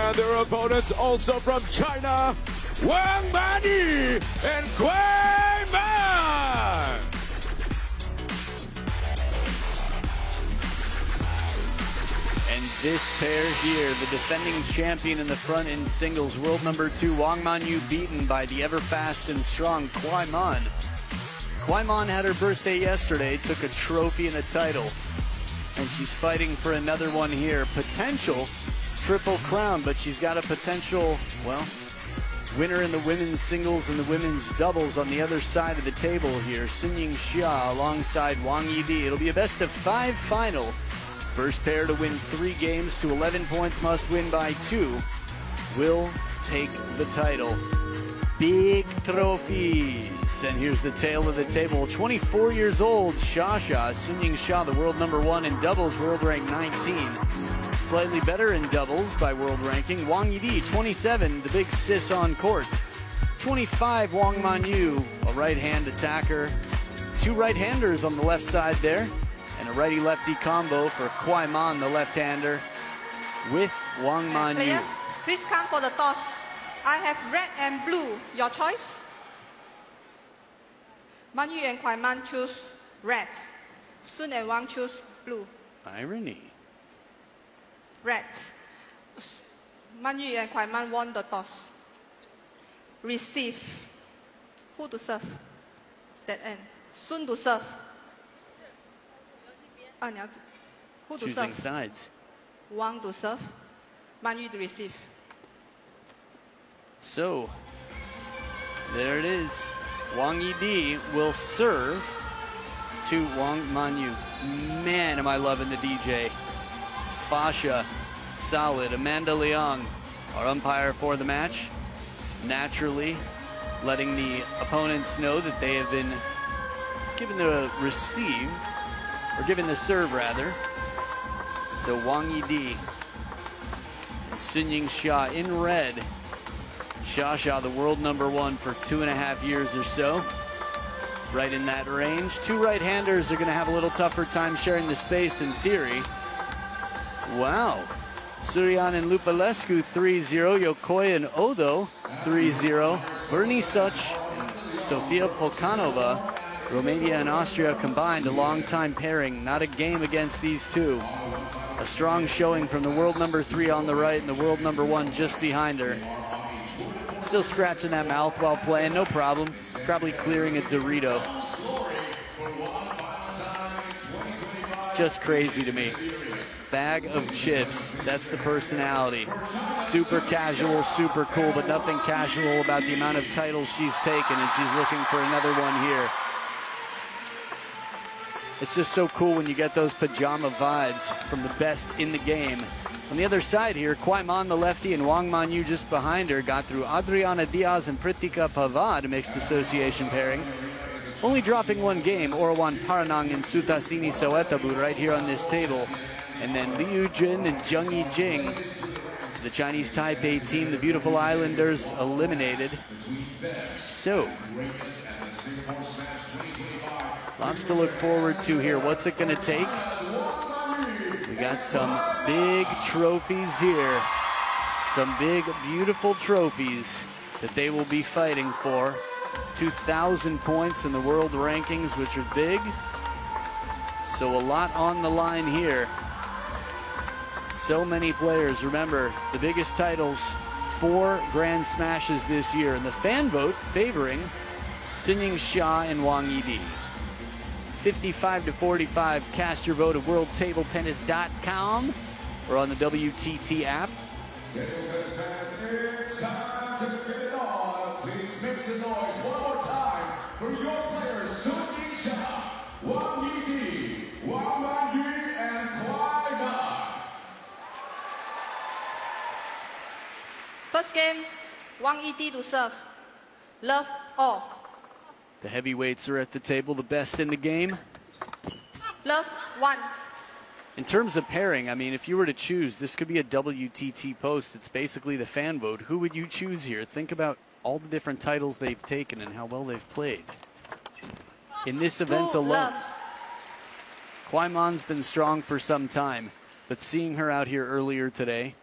And their opponents also from China, WANGMANYU and KUAIMAN. And this pair here, the defending champion in the front in singles, world number 2, WANGMANYU, beaten by the ever fast and strong KUAIMAN. KUAIMAN had her birthday yesterday, took a trophy and a title, and she's fighting for another one here. Potential triple crown, but she's got a potential, well, winner in the women's singles and the women's doubles on the other side of the table here. SUNYINGSHA alongside WANGYIDI. It'll be a best of 5 final. First pair to win 3 games to 11 points, must win by 2, will take the title. Big trophies. And here's the tail of the table. 24 years old, SUNYINGSHA, the world number 1 in doubles, world rank 19. Slightly better in doubles by world ranking. WANGYIDI, 27, the big sis on court. 25, WANGMANYU, a right-hand attacker. 2 right-handers on the left side there. And a righty-lefty combo for KUAIMAN, the left-hander, with WANGMANYU. Players, please come for the toss. I have red and blue. Your choice? Manyu and KUAIMAN choose red. Sun and Wang choose blue. Irony. Red. Manyu and KUAIMAN won the toss. Receive. Who to serve? That end. Sun to serve. Who to Choosing serve? sides. Wang to serve. Manyu to receive. So, there it is. WANGYIDI will serve to WANGMANYU. Man, am I loving the DJ. Fasha, solid. Amanda Leong, our umpire for the match, naturally letting the opponents know that they have been given the receive, or given the serve rather. So WANGYIDI, SUNYINGSHA in red. Sha, the world number 1 for 2.5 years or so. Right in that range. 2 right-handers are going to have a little tougher time sharing the space in theory. Wow. Suryan and Lupalescu 3-0. Yokoi and Odo 3-0. Bernie Such and Sofia Polkanova, Romania and Austria combined, a long-time pairing. Not a game against these two. A strong showing from the world number 3 on the right and the world number 1 just behind her. Still scratching that mouth while playing, no problem. Probably clearing a Dorito. It's just crazy to me. Bag of chips, that's the personality. Super casual, super cool, but nothing casual about the amount of titles she's taken, and she's looking for another one here. It's just so cool when you get those pajama vibes from the best in the game. On the other side here, KUAIMAN, the lefty, and WANGMANYU just behind her, got through Adriana Diaz and Pritika Pavad, mixed association pairing. Only dropping 1 game, Orwan Paranang and Sutasini Soetabu right here on this table. And then Liu Jun and Zheng Yijing. So the Chinese Taipei team, the beautiful Islanders, eliminated. So, lots to look forward to here. What's it going to take? We got some big trophies here. Some big, beautiful trophies that they will be fighting for. 2,000 points in the world rankings, which are big. So a lot on the line here. So many players. Remember, the biggest titles, 4 Grand Smashes this year. And the fan vote favoring SUNYINGSHA and WANGYIDI. 55-45. Cast your vote at worldtabletennis.com or on the WTT app. It's time to get it on. Please make some noise one more time for your players, SUNYINGSHA, WANGYIDI, WANGMANYU, and KUAIMAN. First game, WANGYIDI to serve. Love all. The heavyweights are at the table, the best in the game. Love 1. In terms of pairing, I mean, if you were to choose, this could be a WTT post. It's basically the fan vote. Who would you choose here? Think about all the different titles they've taken and how well they've played. In this event alone, KUAIMAN's been strong for some time, but seeing her out here earlier today,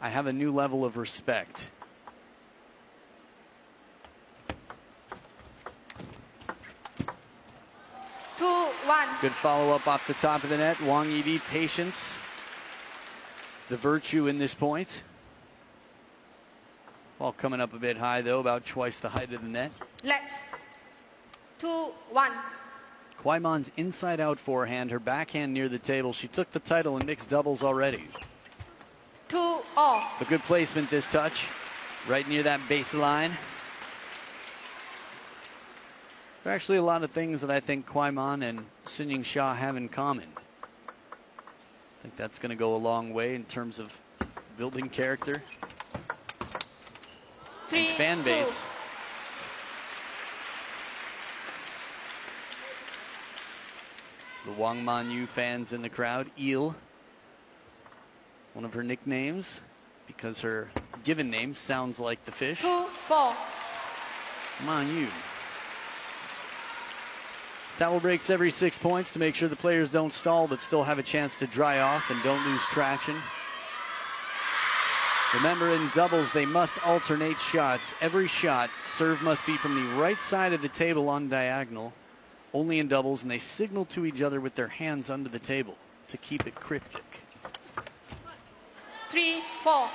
I have a new level of respect. Good follow-up off the top of the net. WANGYIDI, patience, the virtue in this point. Ball coming up a bit high, though, about twice the height of the net. Let 2-1. KUAIMAN's inside-out forehand, her backhand near the table. She took the title in mixed doubles already. 2-all. A good placement this touch, right near that baseline. There are actually a lot of things that I think KUAIMAN and SUNYINGSHA have in common. I think that's going to go a long way in terms of building character and fan base. 2. The WANGMANYU fans in the crowd. Eel, one of her nicknames, because her given name sounds like the fish. 2-4. Manyu. Towel breaks every 6 points to make sure the players don't stall but still have a chance to dry off and don't lose traction. Remember, in doubles, they must alternate shots. Every shot, serve must be from the right side of the table on diagonal. Only in doubles, and they signal to each other with their hands under the table to keep it cryptic. 3-4.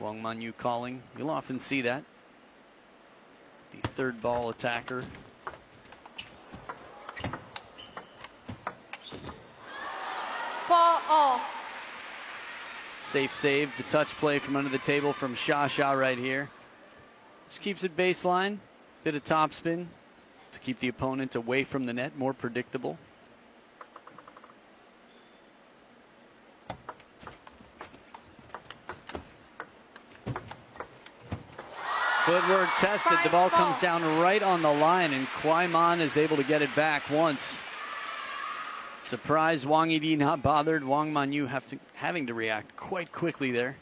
WANGMANYU calling. You'll often see that. The third ball attacker. All. Safe save. The touch play from under the table from Sha right here. Just keeps it baseline. Bit of topspin to keep the opponent away from the net, more predictable. Footwork tested. The ball comes down right on the line, and KUAIMAN is able to get it back once. Surprised WANGYIDI not bothered. WANGMANYU having to react quite quickly there.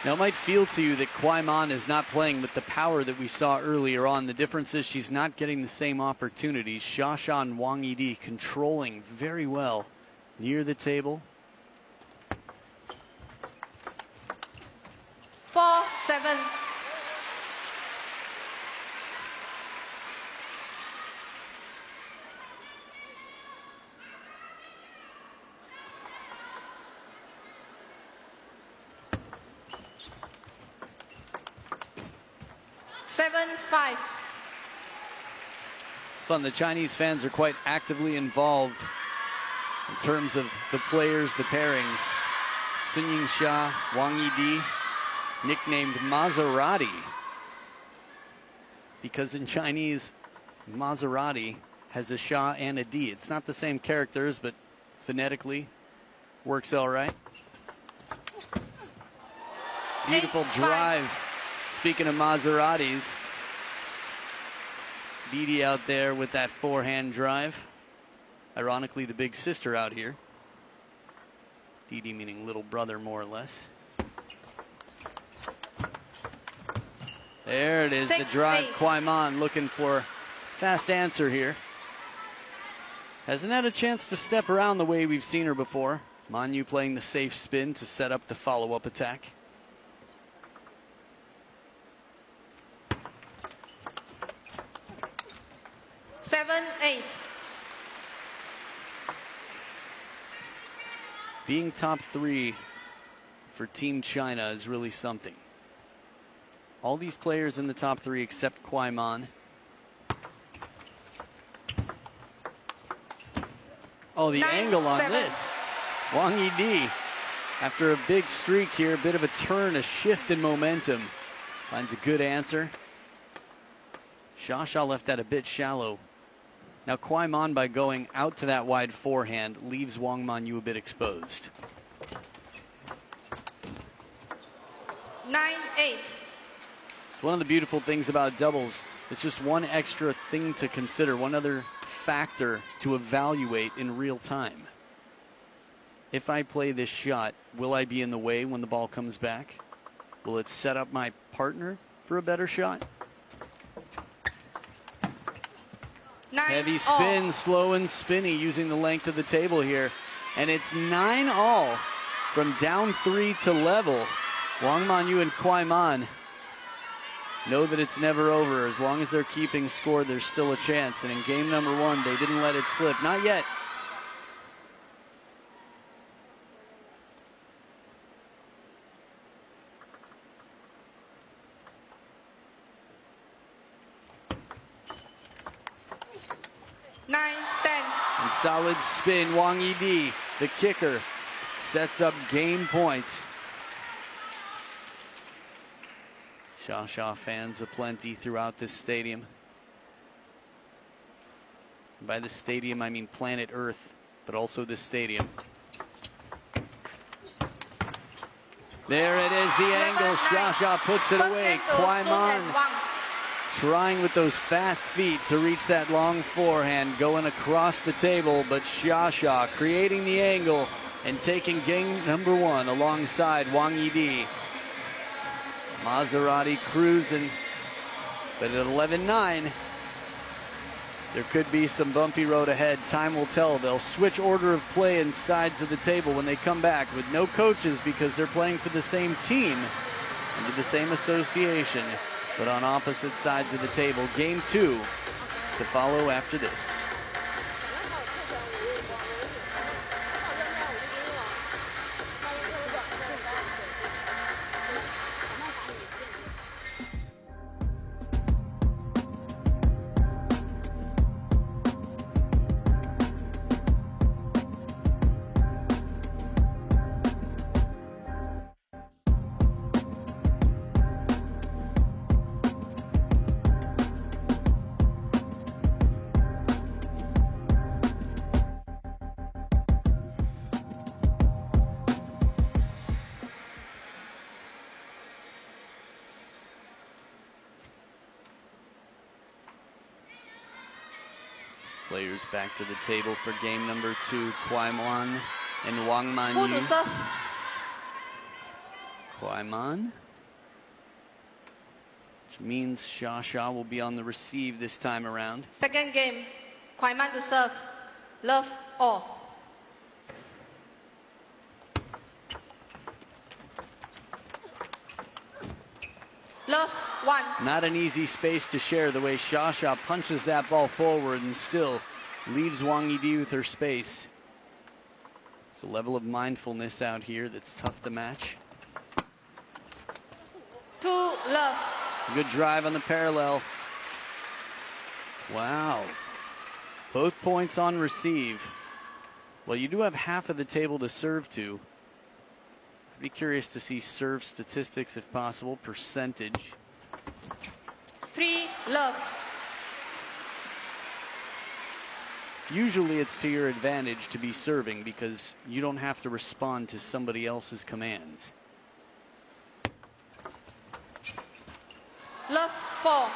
Now, it might feel to you that KUAIMAN is not playing with the power that we saw earlier on. The difference is she's not getting the same opportunities. Sha and WANGYIDI controlling very well near the table. 4-7. It's fun. The Chinese fans are quite actively involved in terms of the players, the pairings. SUNYINGSHA, WANGYIDI, nicknamed Maserati, because in Chinese, Maserati has a Sha and a D. It's not the same characters, but phonetically works all right. Beautiful drive. Speaking of Maseratis, Didi out there with that forehand drive. Ironically, the big sister out here. Didi meaning little brother, more or less. There it is, the drive. KUAIMAN looking for fast answer here. Hasn't had a chance to step around the way we've seen her before. Manyu playing the safe spin to set up the follow-up attack. Being top 3 for Team China is really something. All these players in the top 3 except KUAIMAN. Oh, the angle on this. WANGYIDI, after a big streak here, a bit of a turn, a shift in momentum. Finds a good answer. Sha left that a bit shallow. Now KUAIMAN, by going out to that wide forehand, leaves WANGMANYU a bit exposed. 9-8. One of the beautiful things about doubles, it's just one extra thing to consider, one other factor to evaluate in real time. If I play this shot, will I be in the way when the ball comes back? Will it set up my partner for a better shot? 9 Heavy all. spin, slow and spinny, using the length of the table here. And it's 9 all from down 3 to level. Wangmanyu and KUAIMAN know that it's never over. As long as they're keeping score, there's still a chance. And in game number 1, they didn't let it slip. Not yet. And solid spin. WANGYIDI, the kicker, sets up game points. Sha fans aplenty throughout this stadium. By the stadium, I mean planet Earth, but also this stadium. There it is, the angle. Sha puts it away. KUAIMAN trying with those fast feet to reach that long forehand, going across the table, but Sha creating the angle and taking game number 1 alongside WANGYIDI. Maserati cruising, but at 11-9, there could be some bumpy road ahead. Time will tell. They'll switch order of play and sides of the table when they come back with no coaches because they're playing for the same team under the same association, but on opposite sides of the table. Game 2 to follow after this. Players back to the table for game number 2. KUAIMAN and Who WANGMANYU. to serve? KUAIMAN, which means Sha will be on the receive this time around. Second game. KUAIMAN to serve. Love all. Love 1. Not an easy space to share the way Sha punches that ball forward and still leaves WANGYIDI with her space. It's a level of mindfulness out here that's tough to match. 2 love. Good drive on the parallel. Wow. Both points on receive. Well, you do have half of the table to serve to. I'd be curious to see serve statistics if possible, percentage. 3 love. Usually it's to your advantage to be serving because you don't have to respond to somebody else's commands. Love 4.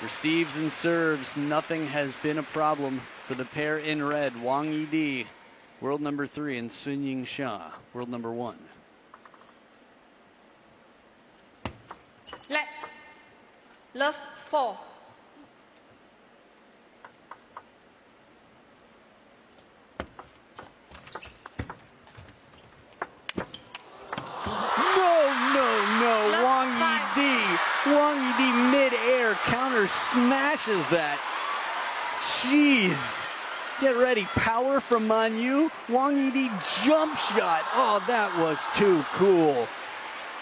Receives and serves, nothing has been a problem for the pair in red. WANGYIDI, world number 3, and SUNYINGSHA, world number 1. Let. Love 4. No, Love WANGYIDI. WANGYIDI mid-air counter smashes that. Jeez. Get ready, power from Manyu. WANGYIDI jump shot. Oh, that was too cool.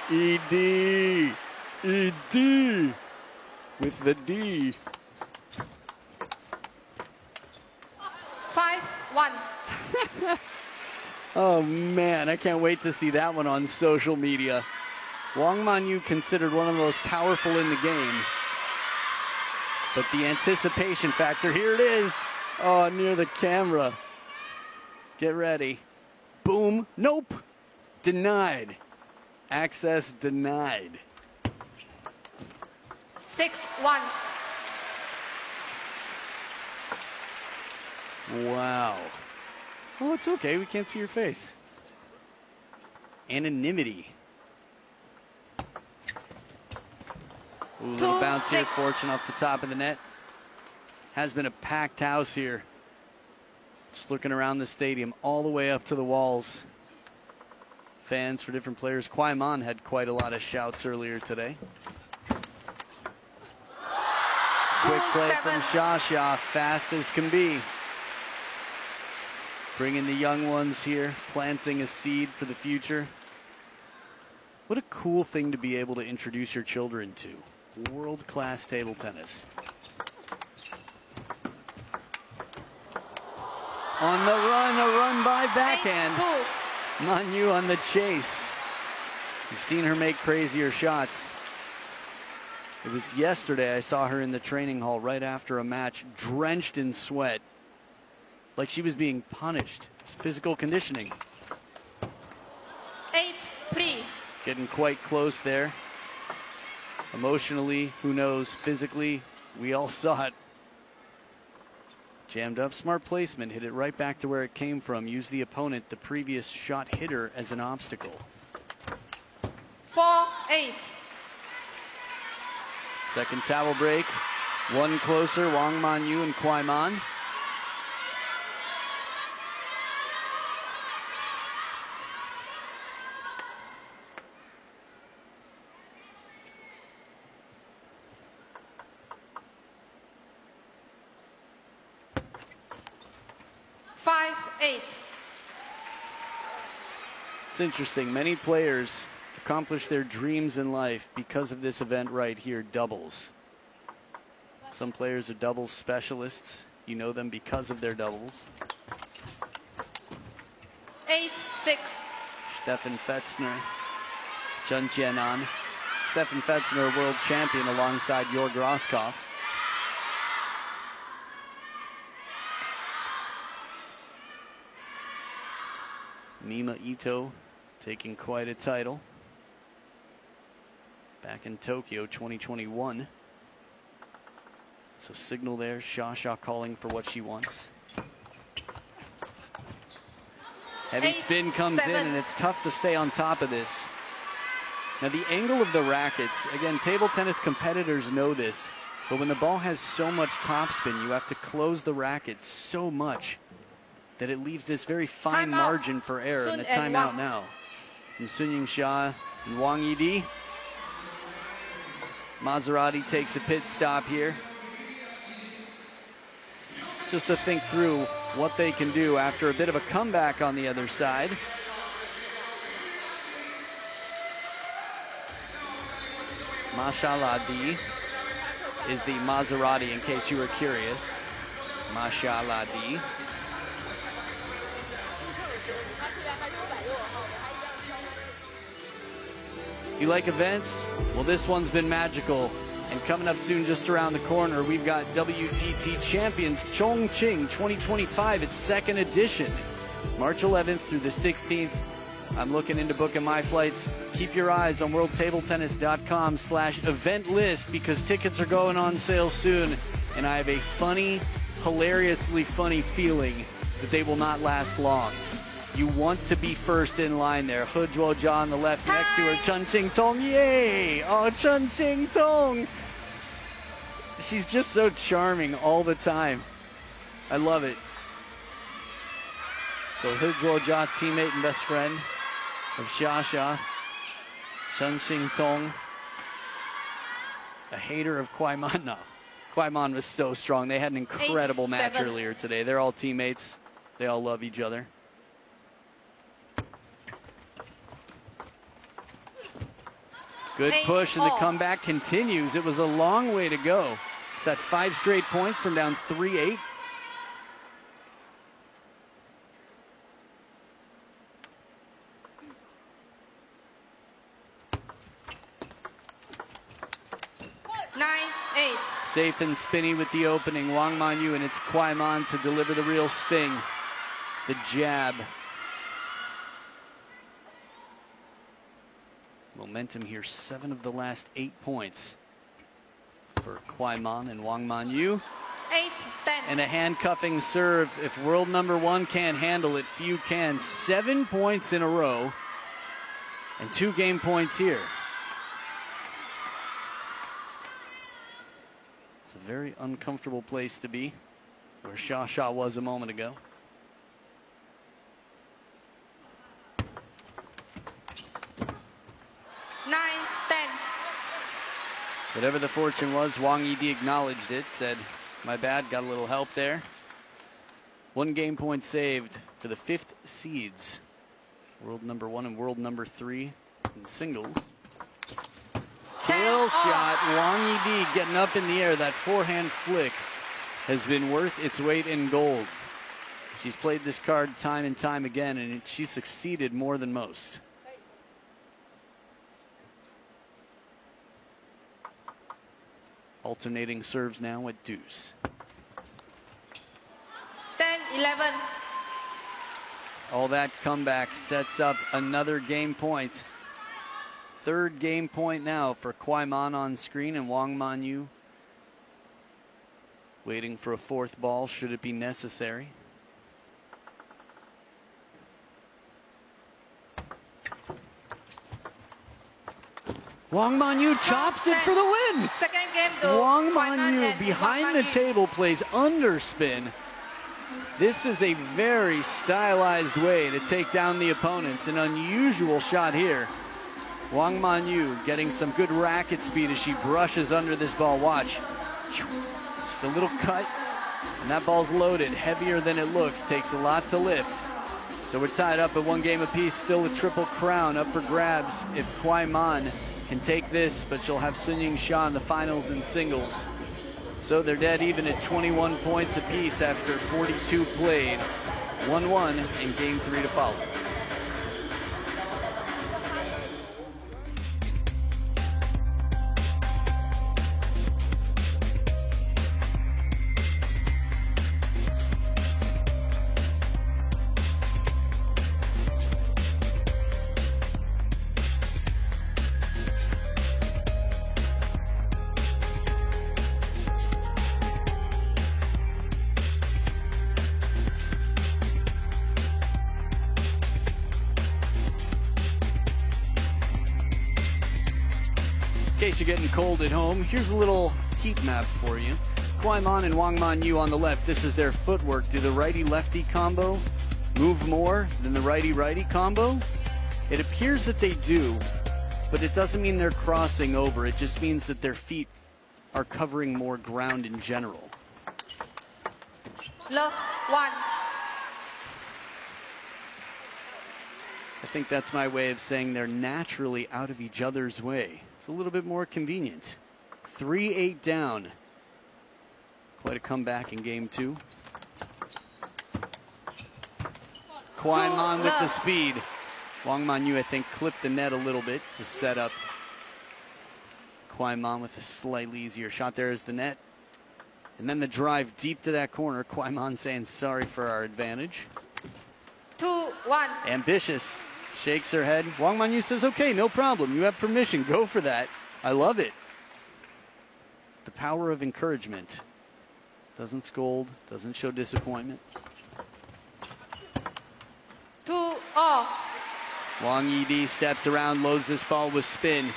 ED. ED. With the D. 5-1. Oh man, I can't wait to see that one on social media. WangManyu considered one of the most powerful in the game. But the anticipation factor, here it is. Oh, near the camera. Get ready. Boom. Nope. Denied. Access denied. 6-1. Wow. Oh, it's okay. We can't see your face. Anonymity. Ooh, little bounce here, 2-6. Fortune off the top of the net. Has been a packed house here. Just looking around the stadium, all the way up to the walls. Fans for different players. KUAIMAN had quite a lot of shouts earlier today. Quick play from Sha-Sha, fast as can be. Bringing the young ones here, planting a seed for the future. What a cool thing to be able to introduce your children to. World-class table tennis. On the run, a run by backhand. Manyu on the chase. You've seen her make crazier shots. It was yesterday I saw her in the training hall right after a match, drenched in sweat. Like she was being punished. It's physical conditioning. 8-3. Getting quite close there. Emotionally, who knows? Physically, we all saw it. Jammed up, smart placement, hit it right back to where it came from. Used the opponent, the previous shot hitter, as an obstacle. 4-8. Second towel break. One closer, WANGMANYU and KUAIMAN. It's interesting. Many players accomplish their dreams in life because of this event right here, doubles. Some players are doubles specialists. You know them because of their doubles. 8-6. Stefan Fetzner, Chun Jianan. Stefan Fetzner, world champion alongside Jorg Roskopf. Mima Ito taking quite a title back in Tokyo 2021. So signal there, Sha-Sha calling for what she wants. Heavy spin comes in, and it's tough to stay on top of this. Now the angle of the rackets, again, table tennis competitors know this, but when the ball has so much topspin, you have to close the racket so much that it leaves this very fine margin for error. And a timeout now from SUNYINGSHA and WANGYIDI. Maserati takes a pit stop here, just to think through what they can do after a bit of a comeback on the other side. Mashallah D is the Maserati, in case you were curious. Mashallah D. You like events? Well, this one's been magical. And coming up soon, just around the corner, we've got WTT Champions Chongqing 2025, its second edition. March 11th through the 16th. I'm looking into booking my flights. Keep your eyes on worldtabletennis.com/event list because tickets are going on sale soon. And I have a funny, hilariously funny feeling that they will not last long. You want to be first in line there. He Zhuojia on the left next to her. Chun Xing-tong, yay! Oh, Chun Xing-tong! She's just so charming all the time. I love it. So He Zhuojia, teammate and best friend of Sha-Sha. Chun Xing-tong, a hater of KUAIMAN. No, KUAIMAN was so strong. They had an incredible match earlier today. They're all teammates. They all love each other. Good push, and the comeback continues. It was a long way to go. It's at 5 straight points from down 3-8. Safe and spinny with the opening. WANGMANYU, and it's KUAIMAN to deliver the real sting. The jab. Momentum here, 7 of the last 8 points for KUAIMAN and WANGMANYU. 8-10. And a handcuffing serve. If world number 1 can't handle it, few can. 7 points in a row and 2 game points here. It's a very uncomfortable place to be, where Sha was a moment ago. Whatever the fortune was, WANGYIDI acknowledged it, said, my bad, got a little help there. 1 game point saved for the 5th seeds. World number 1 and world number 3 in singles. Kill shot, WANGYIDI getting up in the air. That forehand flick has been worth its weight in gold. She's played this card time and time again, and she succeeded more than most. Alternating serves now at deuce. 10-11. All that comeback sets up another game point. 3rd game point now for KUAIMAN on screen, and WANGMANYU waiting for a 4th ball should it be necessary. WANGMANYU chops it for the win. 2nd game to WANGMANYU behind the table plays underspin. This is a very stylized way to take down the opponents. An unusual shot here. WANGMANYU getting some good racket speed as she brushes under this ball. Watch. Just a little cut, and that ball's loaded. Heavier than it looks. Takes a lot to lift. So we're tied up at 1 game apiece. Still a triple crown up for grabs if KUAIMAN can take this, but she'll have SUNYINGSHA in the finals in singles. So they're dead even at 21 points apiece after 42 played. 1-1 in game 3 to follow. In case you're getting cold at home, here's a little heat map for you. KUAIMAN and WANGMANYU on the left. This is their footwork. Do the righty-lefty combo move more than the righty-righty combo? It appears that they do, but it doesn't mean they're crossing over. It just means that their feet are covering more ground in general. Love 1. I think that's my way of saying they're naturally out of each other's way. It's a little bit more convenient. 3-8 down. Quite a comeback in game 2. KUAIMAN with the speed. WANGMANYU, I think, clipped the net a little bit to set up KUAIMAN with a slightly easier shot. There is the net. And then the drive deep to that corner. KUAIMAN saying sorry for our advantage. 2-1. Ambitious. Shakes her head. WANGMANYU says, okay, no problem. You have permission. Go for that. I love it. The power of encouragement. Doesn't scold. Doesn't show disappointment. 2-all. WANGYIDI steps around, loads this ball with spin.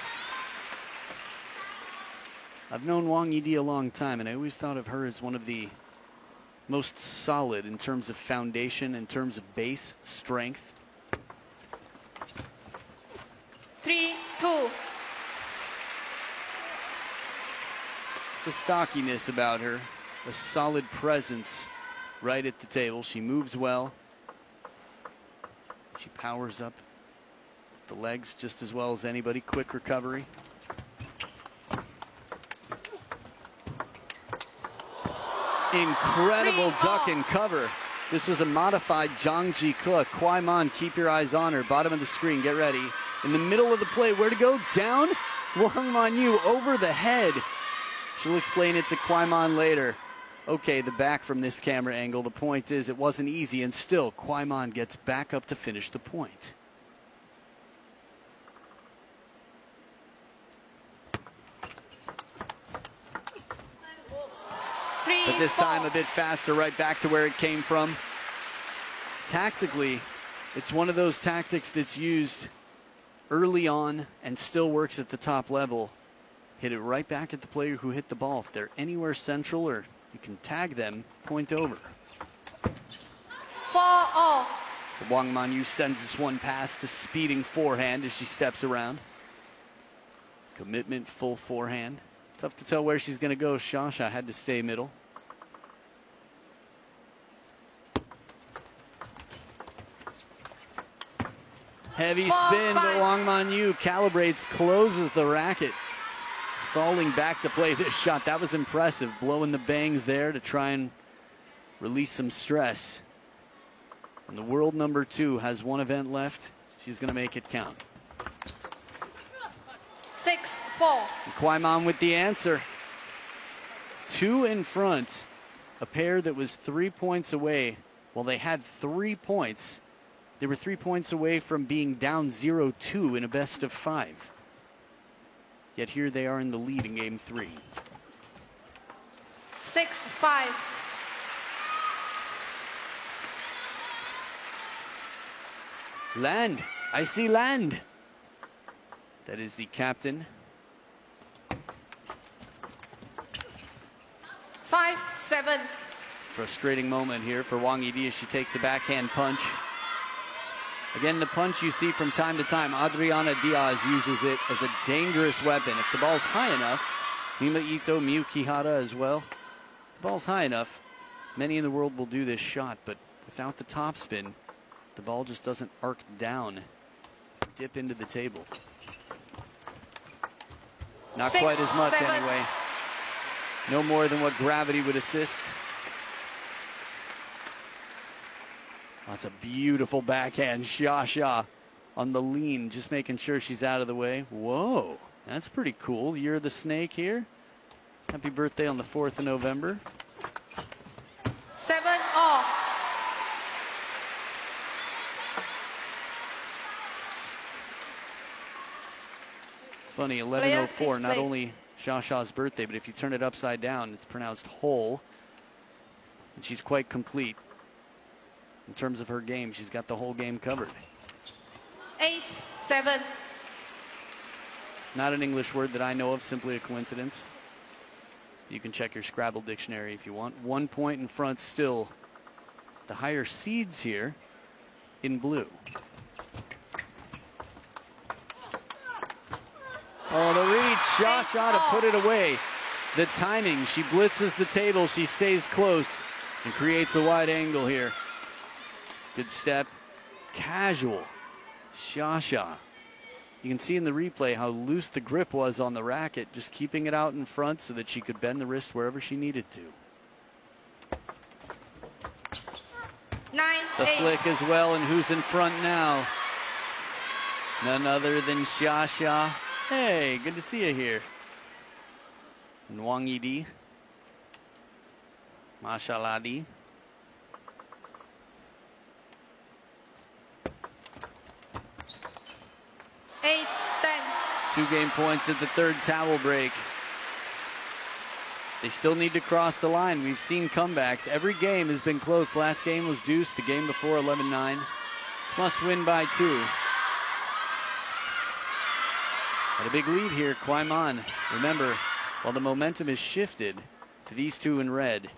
I've known WANGYIDI a long time, and I always thought of her as one of the most solid in terms of foundation, in terms of base strength. 3-2. The stockiness about her, a solid presence right at the table. She moves well. She powers up the legs just as well as anybody. Quick recovery. Incredible duck and cover. This was a modified Zhangji Ke. KUAIMAN, keep your eyes on her. Bottom of the screen, get ready. In the middle of the play, where to go? Down. WANGMANYU over the head. She'll explain it to KUAIMAN later. Okay, the back from this camera angle. The point is it wasn't easy, and still KUAIMAN gets back up to finish the point. But this time a bit faster, right back to where it came from. Tactically, it's one of those tactics that's used early on and still works at the top level. hit it right back at the player who hit the ball. If they're anywhere central or you can tag them, point over. 4-all. WANGMANYU sends this one past to speeding forehand as she steps around. Commitment, full forehand. Tough to tell where she's going to go. Shasha had to stay middle. Heavy spin, but WANGMANYU calibrates, closes the racket. Falling back to play this shot. That was impressive. Blowing the bangs there to try and release some stress. And the world number 2 has one event left. She's going to make it count. 6-4. Kwaiman with the answer. 2 in front. A pair that was 3 points away. Well, they had 3 points. They were 3 points away from being down 0-2 in a best of 5. Yet here they are in the lead in game 3. 6-5. Land. I see land. That is the captain. 5-7. Frustrating moment here for WANGYIDI as she takes a backhand punch. Again, the punch you see from time to time. Adriana Diaz uses it as a dangerous weapon. If the ball's high enough, Mima Ito, Miyu Kihara as well. If the ball's high enough, many in the world will do this shot, but without the topspin, the ball just doesn't arc down, dip into the table. Not 6, quite as much 7. anyway. No more than what gravity would assist. That's a beautiful backhand. Shasha on the lean, just making sure she's out of the way. Whoa, that's pretty cool. Year of the snake here. Happy birthday on the 4th of November. 7-all. It's funny, 11:04, not only Shasha's birthday, but if you turn it upside down, it's pronounced whole. And she's quite complete. In terms of her game, she's got the whole game covered. 8-7. Not an English word that I know of, simply a coincidence. You can check your Scrabble dictionary if you want. 1 point in front still. The higher seeds here in blue. Oh, the reach. Shasha to put it away. The timing. She blitzes the table. She stays close and creates a wide angle here. Good step. Casual. Shasha. You can see in the replay how loose the grip was on the racket, just keeping it out in front so that she could bend the wrist wherever she needed to. 9-8. The flick as well, and who's in front now? None other than Shasha. Hey, good to see you here. And WANGYIDI. Mashallah. 2 game points at the third towel break. They still need to cross the line. We've seen comebacks. Every game has been close. Last game was deuced. The game before 11-9. It's must win by 2. Had a big lead here, Kwaiman. Remember, while the momentum has shifted to these 2 in red,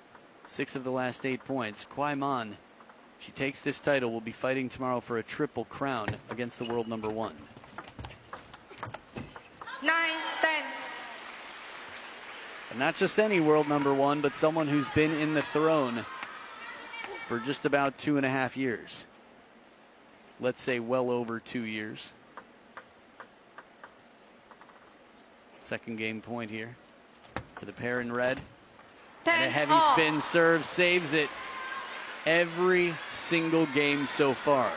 6 of the last 8 points, Kwaiman, she takes this title, will be fighting tomorrow for a triple crown against the world number 1. 9-10. And not just any world number 1, but someone who's been in the throne for just about 2.5 years. Let's say well over 2 years. Second game point here for the pair in red. And a heavy spin serve saves it. Every single game so far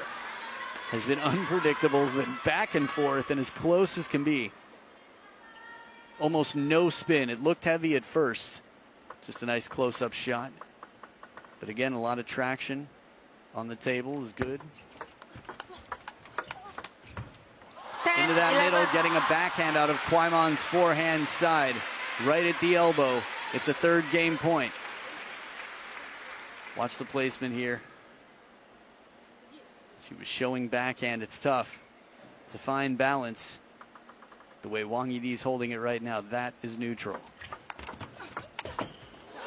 has been unpredictable, has been back and forth and as close as can be. Almost no spin. It looked heavy at first. Just a nice close-up shot. But again, a lot of traction on the table is good. 10, Into that 11. middle, getting a backhand out of Kwaiman's forehand side. Right at the elbow. It's a third game point. Watch the placement here. She was showing backhand. It's tough. It's a fine balance. The way WANGYIDI is holding it right now, that is neutral.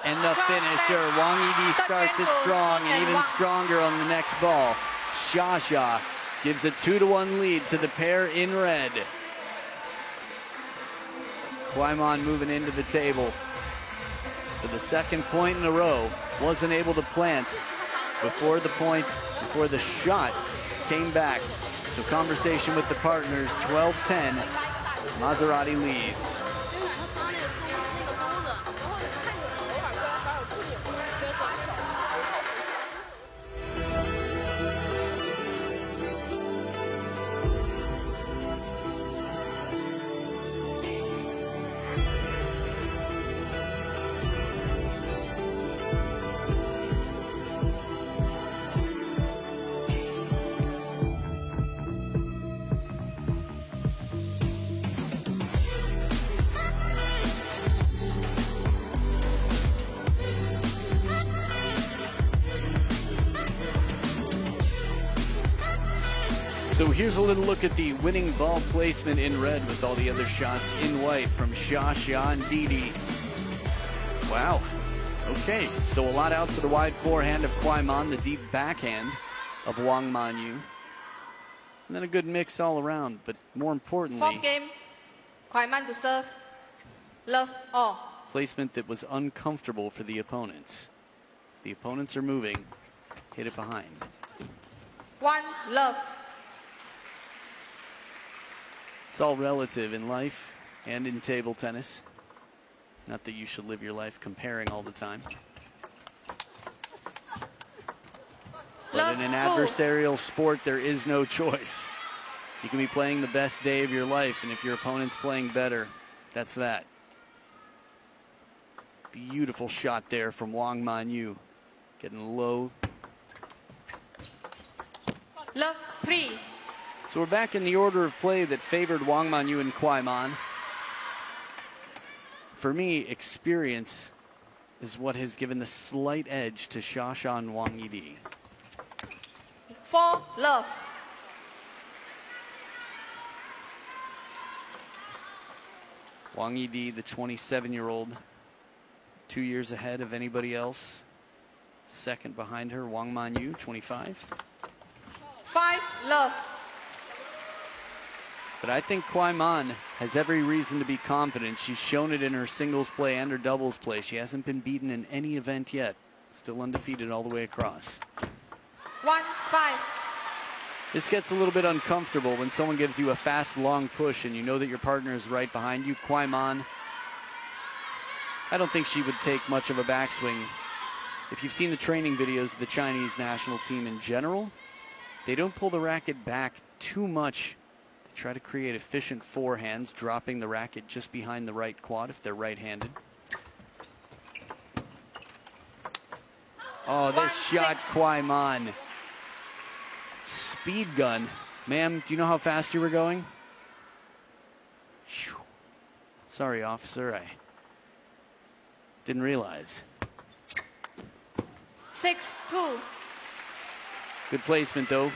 And the finisher, WANGYIDI starts it strong and even stronger on the next ball. Sha gives a 2-1 lead to the pair in red. KUAIMAN moving into the table for the second point in a row. Wasn't able to plant before the shot came back. So conversation with the partners, 12-10. Maserati leads. So here's a little look at the winning ball placement in red with all the other shots in white from Sha and Didi. Wow. Okay, so a lot out to the wide forehand of KUAIMAN, the deep backhand of WANGMANYU. And then a good mix all around, but more importantly, fourth game, KUAIMAN to serve. Love all. Placement that was uncomfortable for the opponents. If the opponents are moving, hit it behind. 1 love. It's all relative in life and in table tennis. Not that you should live your life comparing all the time. But in an adversarial sport, there is no choice. You can be playing the best day of your life, and if your opponent's playing better, that's that. Beautiful shot there from WANGMANYU. Getting low. Love 3. So we're back in the order of play that favored WANGMANYU and KUAIMAN. For me, experience is what has given the slight edge to Sha and WANGYIDI. 4 love. WANGYIDI, the 27-year-old, 2 years ahead of anybody else. Second behind her, WANGMANYU, 25. 5 love. But I think KUAIMAN has every reason to be confident. She's shown it in her singles play and her doubles play. She hasn't been beaten in any event yet. Still undefeated all the way across. 1 5. This gets a little bit uncomfortable when someone gives you a fast, long push and you know that your partner is right behind you. KUAIMAN, I don't think she would take much of a backswing. If you've seen the training videos of the Chinese national team in general, they don't pull the racket back too much. Try to create efficient forehands, dropping the racket just behind the right quad if they're right-handed. Oh, this shot, KUAIMAN. Speed gun. Ma'am, do you know how fast you were going? Whew. Sorry, officer, I didn't realize. 6-2. Good placement, though.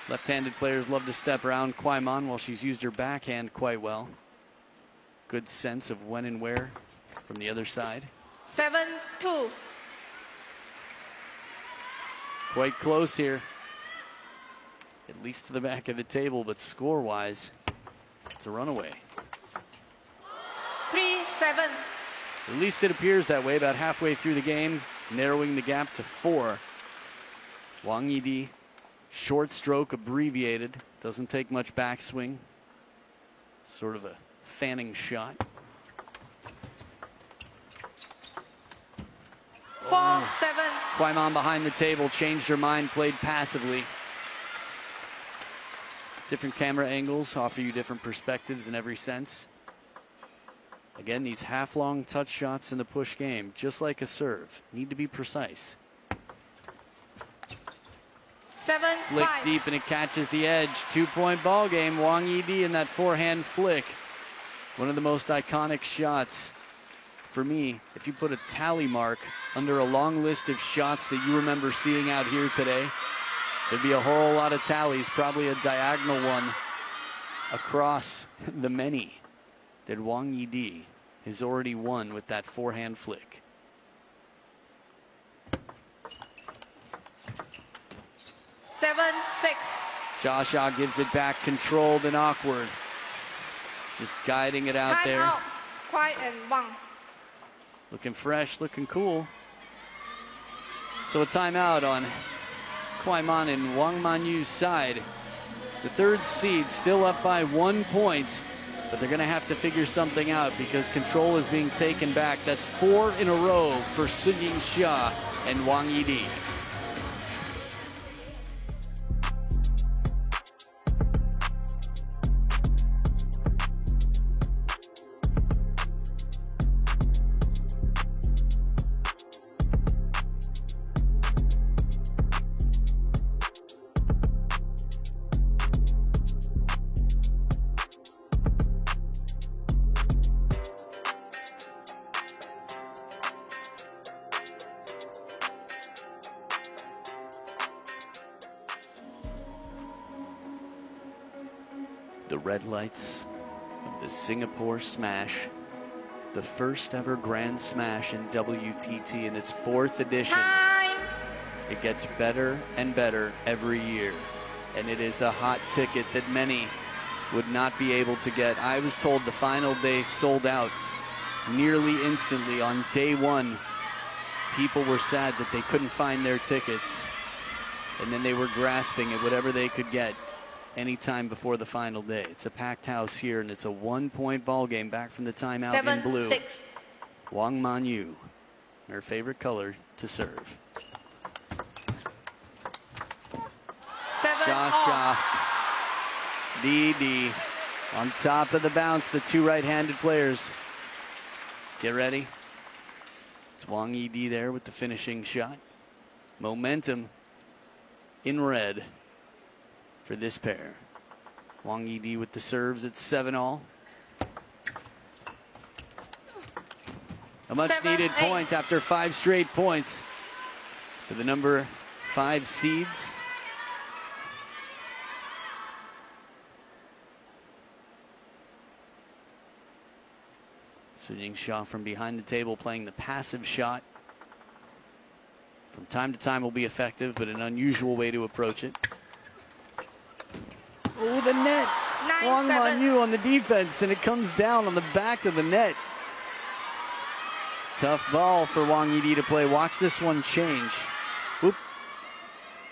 Left-handed players love to step around KUAIMAN while she's used her backhand quite well. Good sense of when and where from the other side. 7-2. Quite close here. At least to the back of the table, but score-wise, it's a runaway. 3-7. At least it appears that way about halfway through the game, narrowing the gap to 4. WANGYIDI, short stroke abbreviated, doesn't take much backswing. Sort of a fanning shot. 4-7. KUAIMAN behind the table, changed her mind, played passively. Different camera angles offer you different perspectives in every sense. Again, these half-long touch shots in the push game, just like a serve, need to be precise. 7-5. Flick deep and it catches the edge. 2-point ball game. WANGYIDI in that forehand flick. One of the most iconic shots for me. If you put a tally mark under a long list of shots that you remember seeing out here today, there'd be a whole lot of tallies, probably a diagonal one across the many that WANGYIDI has already won with that forehand flick. Seven, 6. Sha gives it back, controlled and awkward. Just guiding it out Time there. out. Kwai and Wang. Looking fresh, looking cool. So a timeout on KUAIMAN and WANGMANYU's side. The third seed still up by 1 point, but they're going to have to figure something out because control is being taken back. That's 4 in a row for SUNYINGSHA and WANGYIDI. The red lights of the Singapore Smash, the first ever Grand Smash in WTT in its 4th edition. Time. It gets better and better every year, and it is a hot ticket that many would not be able to get. I was told the final day sold out nearly instantly on day 1. People were sad that they couldn't find their tickets, and then they were grasping at whatever they could get anytime before the final day. It's a packed house here, and it's a 1-point ball game back from the timeout 7, in blue. 6. WANGMANYU, her favorite color to serve. 7, Sha DD on top of the bounce. The two right-handed players. Get ready. It's WANGYIDI there with the finishing shot. Momentum in red for this pair. WANGYIDI with the serves at 7-all. A much 7, needed 8. point after 5 straight points for the number 5 seeds. SUNYINGSHA from behind the table playing the passive shot. From time to time will be effective, but an unusual way to approach it. Oh, the net. 9, 7. WANGMANYU on the defense, and it comes down on the back of the net. Tough ball for WANGYIDI to play. Watch this one change. Oop.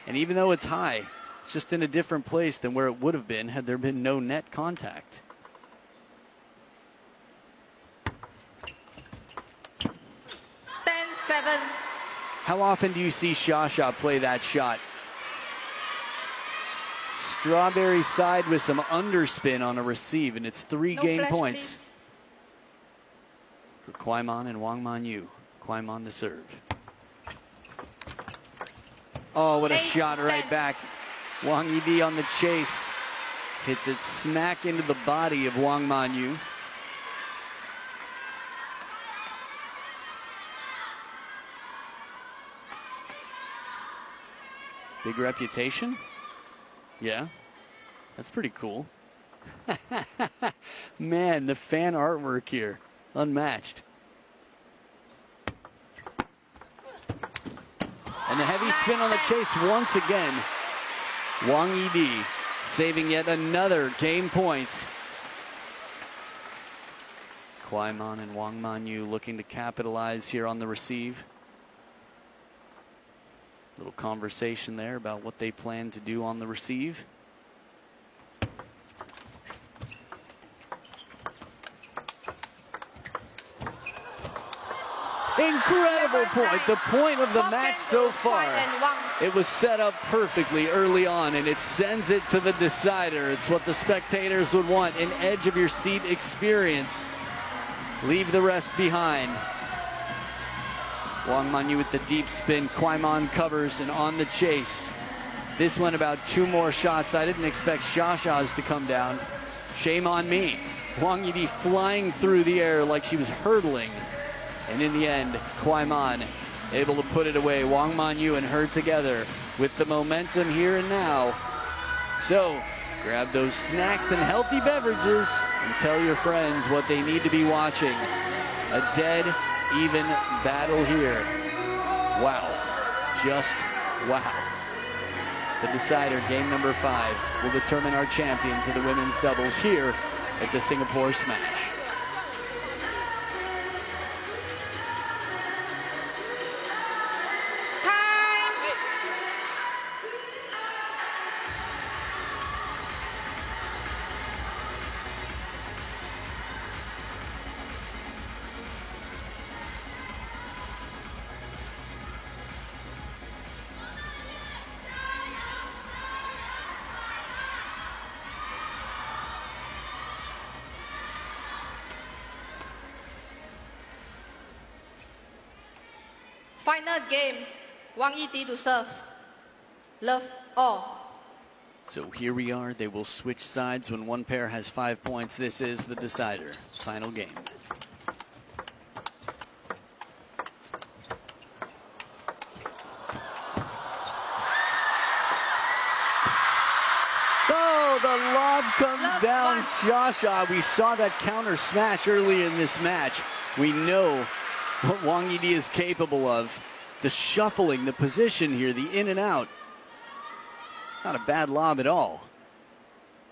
And even though it's high, it's just in a different place than where it would have been had there been no net contact. 10, 7. How often do you see Sha play that shot? Strawberry side with some underspin on a receive, and it's 3 No game flash, points please. for KUAIMAN and WANGMANYU. KUAIMAN to serve. Oh, what a 8, shot right 10. back. WANGYIDI on the chase. Hits it smack into the body of WANGMANYU. Big reputation? Yeah, that's pretty cool. Man, the fan artwork here, unmatched. And the heavy spin on the chase once again. WANGYIDI saving yet another game point. KUAIMAN and WANGMANYU looking to capitalize here on the receive. Little conversation there about what they plan to do on the receive. Incredible point. The point of the match so far. It was set up perfectly early on, and it sends it to the decider. It's what the spectators would want, an edge of your seat experience. Leave the rest behind. WANGMANYU with the deep spin. KUAIMAN covers and on the chase. This one about 2 more shots. I didn't expect Shasha's to come down. Shame on me. WANGYIDI flying through the air like she was hurdling. And in the end, KUAIMAN able to put it away. WANGMANYU and her together with the momentum here and now. So Grab those snacks and healthy beverages and tell your friends what they need to be watching. A dead even battle here. Wow. Just wow. The decider, game number 5, will determine our champions of the women's doubles here at the Singapore Smash. Final game, WANGYIDI to serve. Love all. So here we are. They will switch sides when one pair has 5 points. This is the decider. Final game. Oh, the lob comes down. Sha-Sha. We saw that counter smash early in this match. We know what WANGYIDI is capable of. The shuffling, the position here, the in and out. It's not a bad lob at all.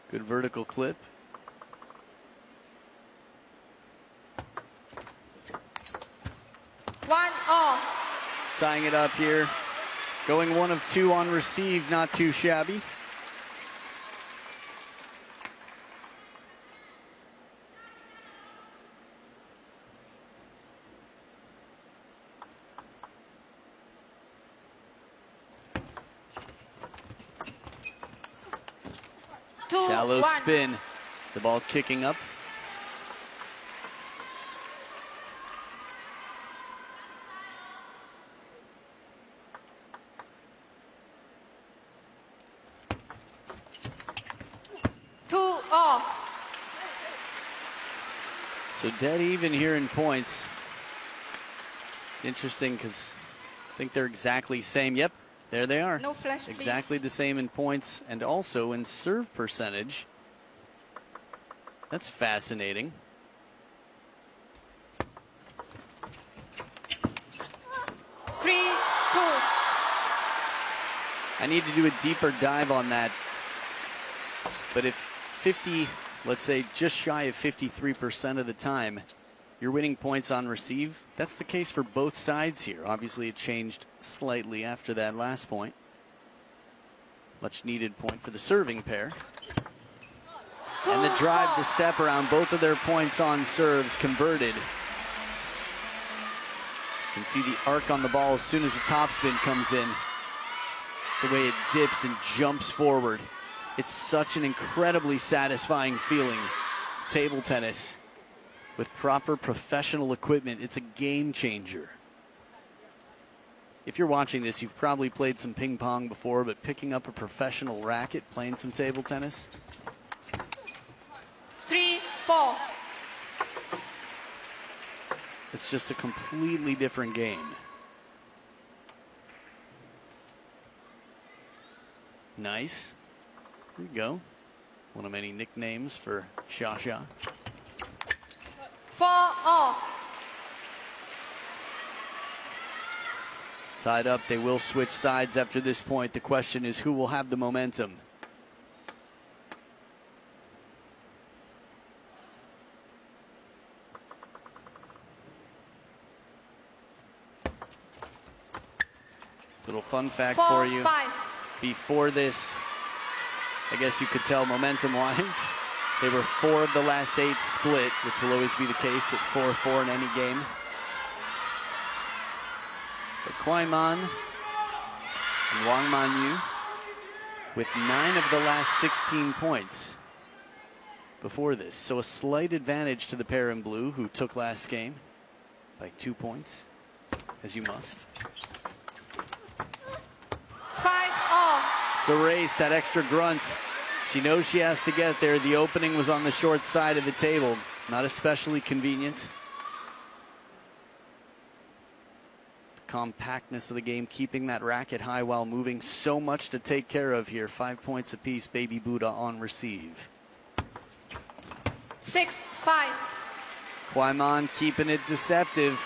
Good vertical clip. One all. Tying it up here. Going 1 of 2 on receive, not too shabby. Shallow spin. The ball kicking up. Two all. So dead even here in points. Interesting because I think they're exactly same. Yep, there they are. No flash, exactly please. the same in points and also in serve percentage. That's fascinating. Three, two. I need to do a deeper dive on that. But if 50, let's say just shy of 53% of the time, you're winning points on receive, that's the case for both sides here. Obviously, it changed slightly after that last point. Much needed point for the serving pair. And the drive, the step around, both of their points on serves converted. You can see the arc on the ball as soon as the topspin comes in. The way it dips and jumps forward. It's such an incredibly satisfying feeling. Table tennis with proper professional equipment, it's a game changer. If you're watching this, you've probably played some ping pong before, but picking up a professional racket, playing some table tennis. 3, 4. It's just a completely different game. Nice. There you go. One of many nicknames for Sha-Sha. 4 all. Tied up, they will switch sides after this point. The question is who will have the momentum? Little fun fact 4, for you. 5. Before this, I guess you could tell momentum-wise, they were 4 of the last 8 split, which will always be the case at 4-4 in any game. But KUAIMAN and WANGMANYU with 9 of the last 16 points before this. So a slight advantage to the pair in blue, who took last game by 2 points, as you must. 5 all. It's a race, that extra grunt. She knows she has to get there. The opening was on the short side of the table. Not especially convenient. compactness of the game, keeping that racket high while moving. So much to take care of here. 5 points apiece, Baby Buddha on receive. 6-5. Kwaiman keeping it deceptive.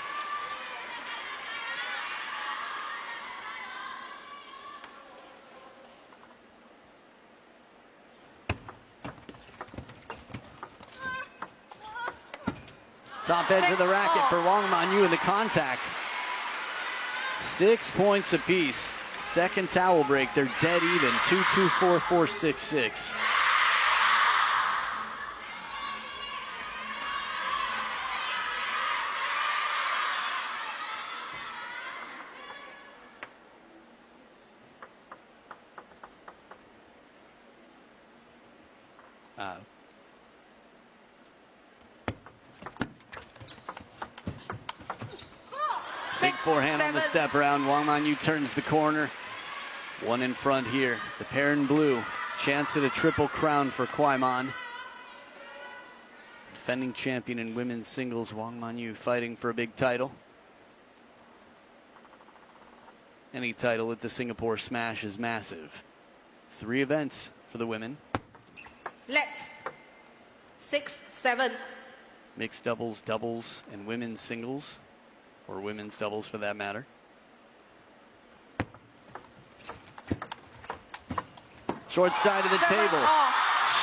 Top edge of the racket for WANGMANYU in the contact. 6 points apiece. Second towel break. They're dead even. 2-2, 4-4, 6-6. Big forehand on the step around. WANGMANYU turns the corner. One in front here. The pair in blue. Chance at a triple crown for Kwaiman. Defending champion in women's singles. WANGMANYU fighting for a big title. Any title at the Singapore Smash is massive. 3 events for the women. Let's. 6-7. Mixed doubles, doubles, and women's singles. Or women's doubles for that matter. Short side of the table.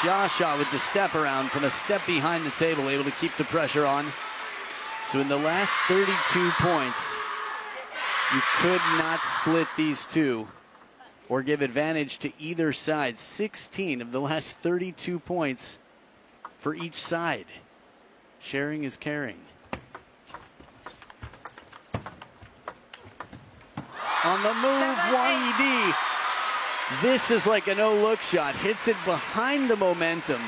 Sha with the step around from a step behind the table, able to keep the pressure on. So in the last 32 points, you could not split these two or give advantage to either side. 16 of the last 32 points for each side. Sharing is caring. On the move, WANGYIDI. This is like a no-look shot. Hits it behind the momentum,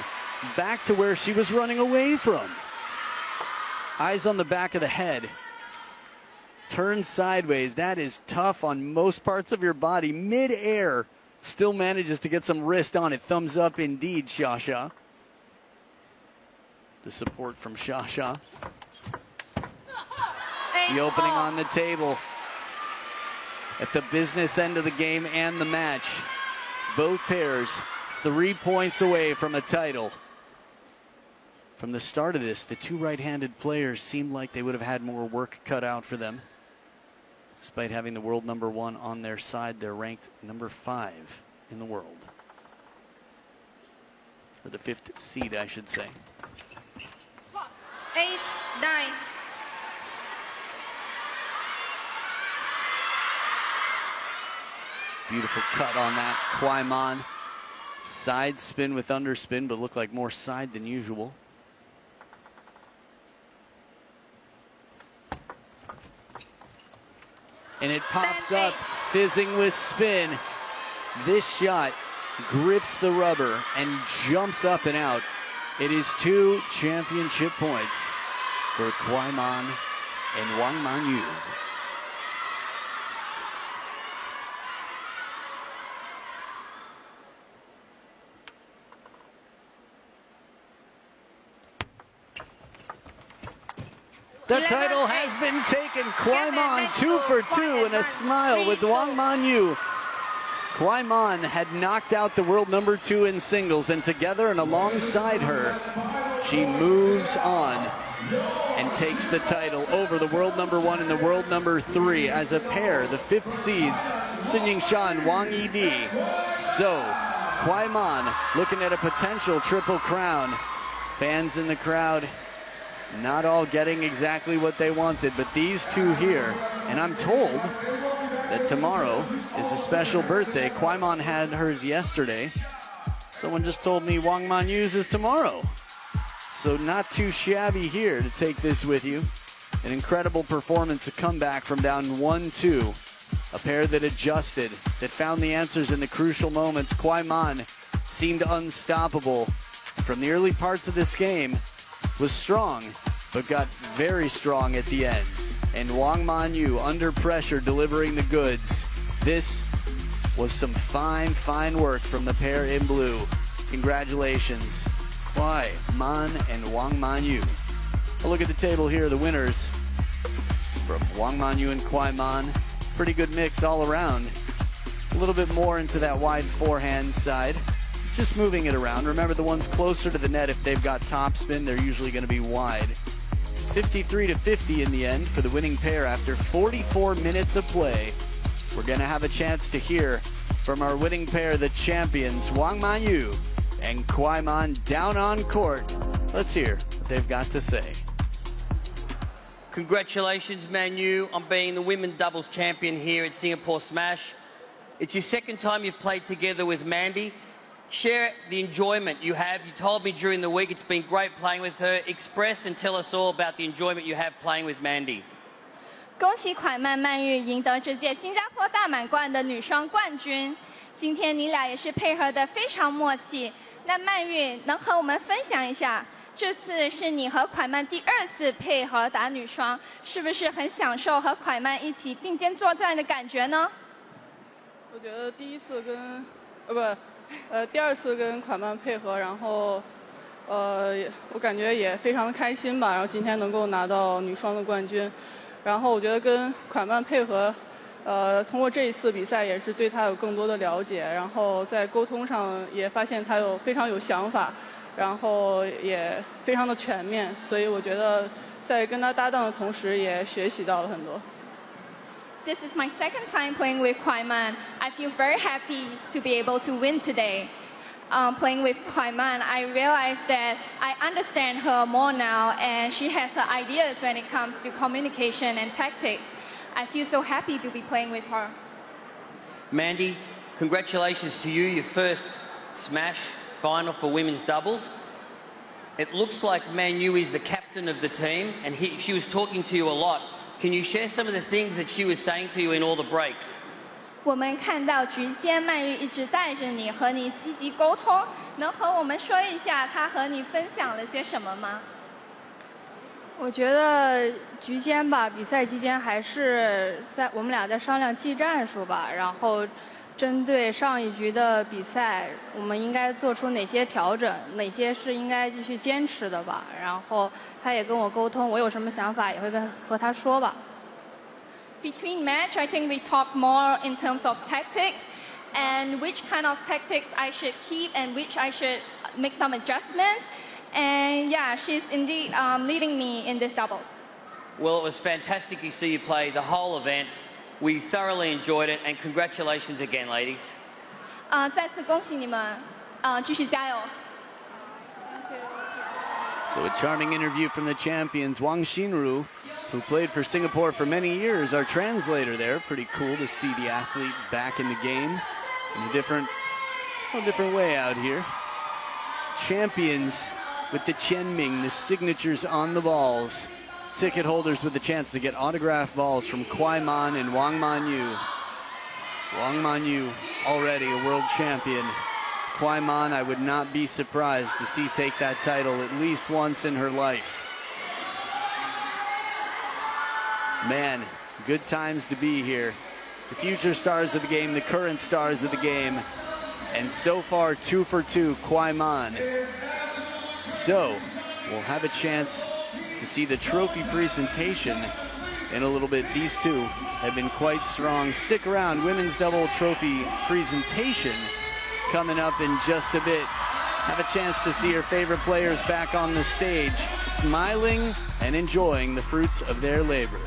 back to where she was running away from. Eyes on the back of the head. Turns sideways. That is tough on most parts of your body. Mid-air, still manages to get some wrist on it. Thumbs up indeed, Sha. The support from Sha. The opening on the table. At the business end of the game and the match. Both pairs 3 points away from a title. From the start of this, the two right-handed players seemed like they would have had more work cut out for them. Despite having the world number 1 on their side, they're ranked number 5 in the world. Or the 5th seed, I should say. 8-9. Beautiful cut on that. Kwaiman. Side spin with underspin, but looked like more side than usual. And it pops up, fizzing with spin. This shot grips the rubber and jumps up and out. It is 2 championship points for Kwaiman and WANGMANYU. The title has been taken. Kwaiman 2 for 2 and a smile with WANGMANYU. Kwaiman had knocked out the world number 2 in singles, and together and alongside her, she moves on and takes the title over the world number 1 and the world number 3 as a pair, the 5th seeds, SUNYINGSHA and WANGYIDI. So, Kwaiman looking at a potential triple crown. Fans in the crowd not all getting exactly what they wanted, but these two here, and I'm told that tomorrow is a special birthday. Kwaiman had hers yesterday. Someone just told me WANGMANYU's is tomorrow. So not too shabby here to take this with you. An incredible performance, a comeback from down 1-2. A pair that adjusted, that found the answers in the crucial moments. Kwaiman seemed unstoppable from the early parts of this game. Was strong, but got very strong at the end. And WANGMANYU under pressure delivering the goods. This was some fine work from the pair in blue. Congratulations, Kwaiman and WANGMANYU. A look at the table here, the winners. from Wangmanyu and KUAIMAN. Pretty good mix all around. A little bit more into that wide forehand side. Just moving it around. Remember, the ones closer to the net, if they've got topspin, they're usually going to be wide. 53-50 in the end for the winning pair after 44 minutes of play. We're going to have a chance to hear from our winning pair, the champions, Wangmanyu and KUAIMAN, down on court. Let's hear what they've got to say. Congratulations, Manu, on being the women's doubles champion here at Singapore Smash. It's your second time you've played together with Mandy. Share the enjoyment you have. You told me during the week it's been great playing with her. Express and tell us all about the enjoyment you have playing with Mandy. 恭喜款曼曼玉赢得这届新加坡大满贯的女双冠军。今天你俩也是配合得非常默契。那曼玉能和我们分享一下，这次是你和款曼第2次配合打女双，是不是很享受和款曼一起并肩作战的感觉呢？我觉得第2次跟款曼配合，然后我感觉也非常开心吧。然后今天能够拿到女双的冠军，然后我觉得跟款曼配合，通过这一次比赛也是对她有更多的了解，然后在沟通上也发现她非常有想法，然后也非常的全面，所以我觉得在跟她搭档的同时也学习到了很多。This is my second time playing with KUAIMAN. I feel very happy to be able to win today. Playing with KUAIMAN, I realized that I understand her more now, and she has her ideas when it comes to communication and tactics. I feel so happy to be playing with her. Mandy, congratulations to you, your first Smash final for women's doubles. It looks like Manu is the captain of the team, and she was talking to you a lot. Can you share some of the things that she was saying to you in all the breaks? 我们看到局间曼玉一直带着你，和你积极沟通，能和我们说一下她和你分享了些什么吗？我觉得局间吧，比赛期间还是我们俩在商量技战术吧，然后针对上一局的比赛，我们应该做出哪些调整，哪些是应该继续坚持的吧。然后他也跟我沟通，我有什么想法也会和他说吧。Between match, I think we talk more in terms of tactics and which kind of tactics I should keep and which I should make some adjustments. And yeah, she's indeed leading me in this doubles. Well, it was fantastic to see you play the whole event. We thoroughly enjoyed it, and congratulations again, ladies. 再次恭喜你们，继续加油。So a charming interview from the champions, Wang Xinru, who played for Singapore for many years, our translator there. Pretty cool to see the athlete back in the game in a different way out here. Champions with the Qianming, the signatures on the balls. Ticket holders with the chance to get autographed balls from KUAIMAN and Wangmanyu. Wangmanyu already a world champion. KUAIMAN, I would not be surprised to see take that title at least once in her life. Man, good times to be here. The future stars of the game, the current stars of the game, and so far 2 for 2, KUAIMAN. So we'll have a chance to see the trophy presentation in a little bit. These two have been quite strong. Stick around, women's double trophy presentation coming up in just a bit. Have a chance to see her favorite players back on the stage, smiling and enjoying the fruits of their labor.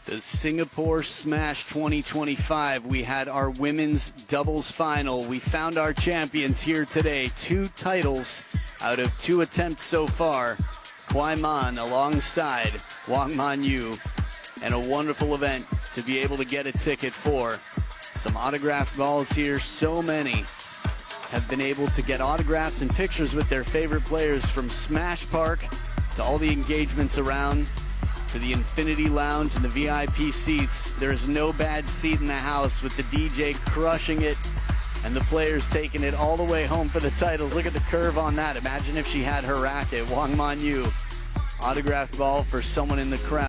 The Singapore Smash 2025, we had our women's doubles final. We found our champions here today. 2 titles out of 2 attempts so far. KUAIMAN alongside WANGMANYU. And a wonderful event to be able to get a ticket for. Some autographed balls here. So many have been able to get autographs and pictures with their favorite players, from Smash Park to all the engagements around, to the Infinity Lounge and the VIP seats. There's no bad seat in the house, with the DJ crushing it and the players taking it all the way home for the titles. Look at the curve on that. Imagine if she had her racket. WANGMANYU, autographed ball for someone in the crowd.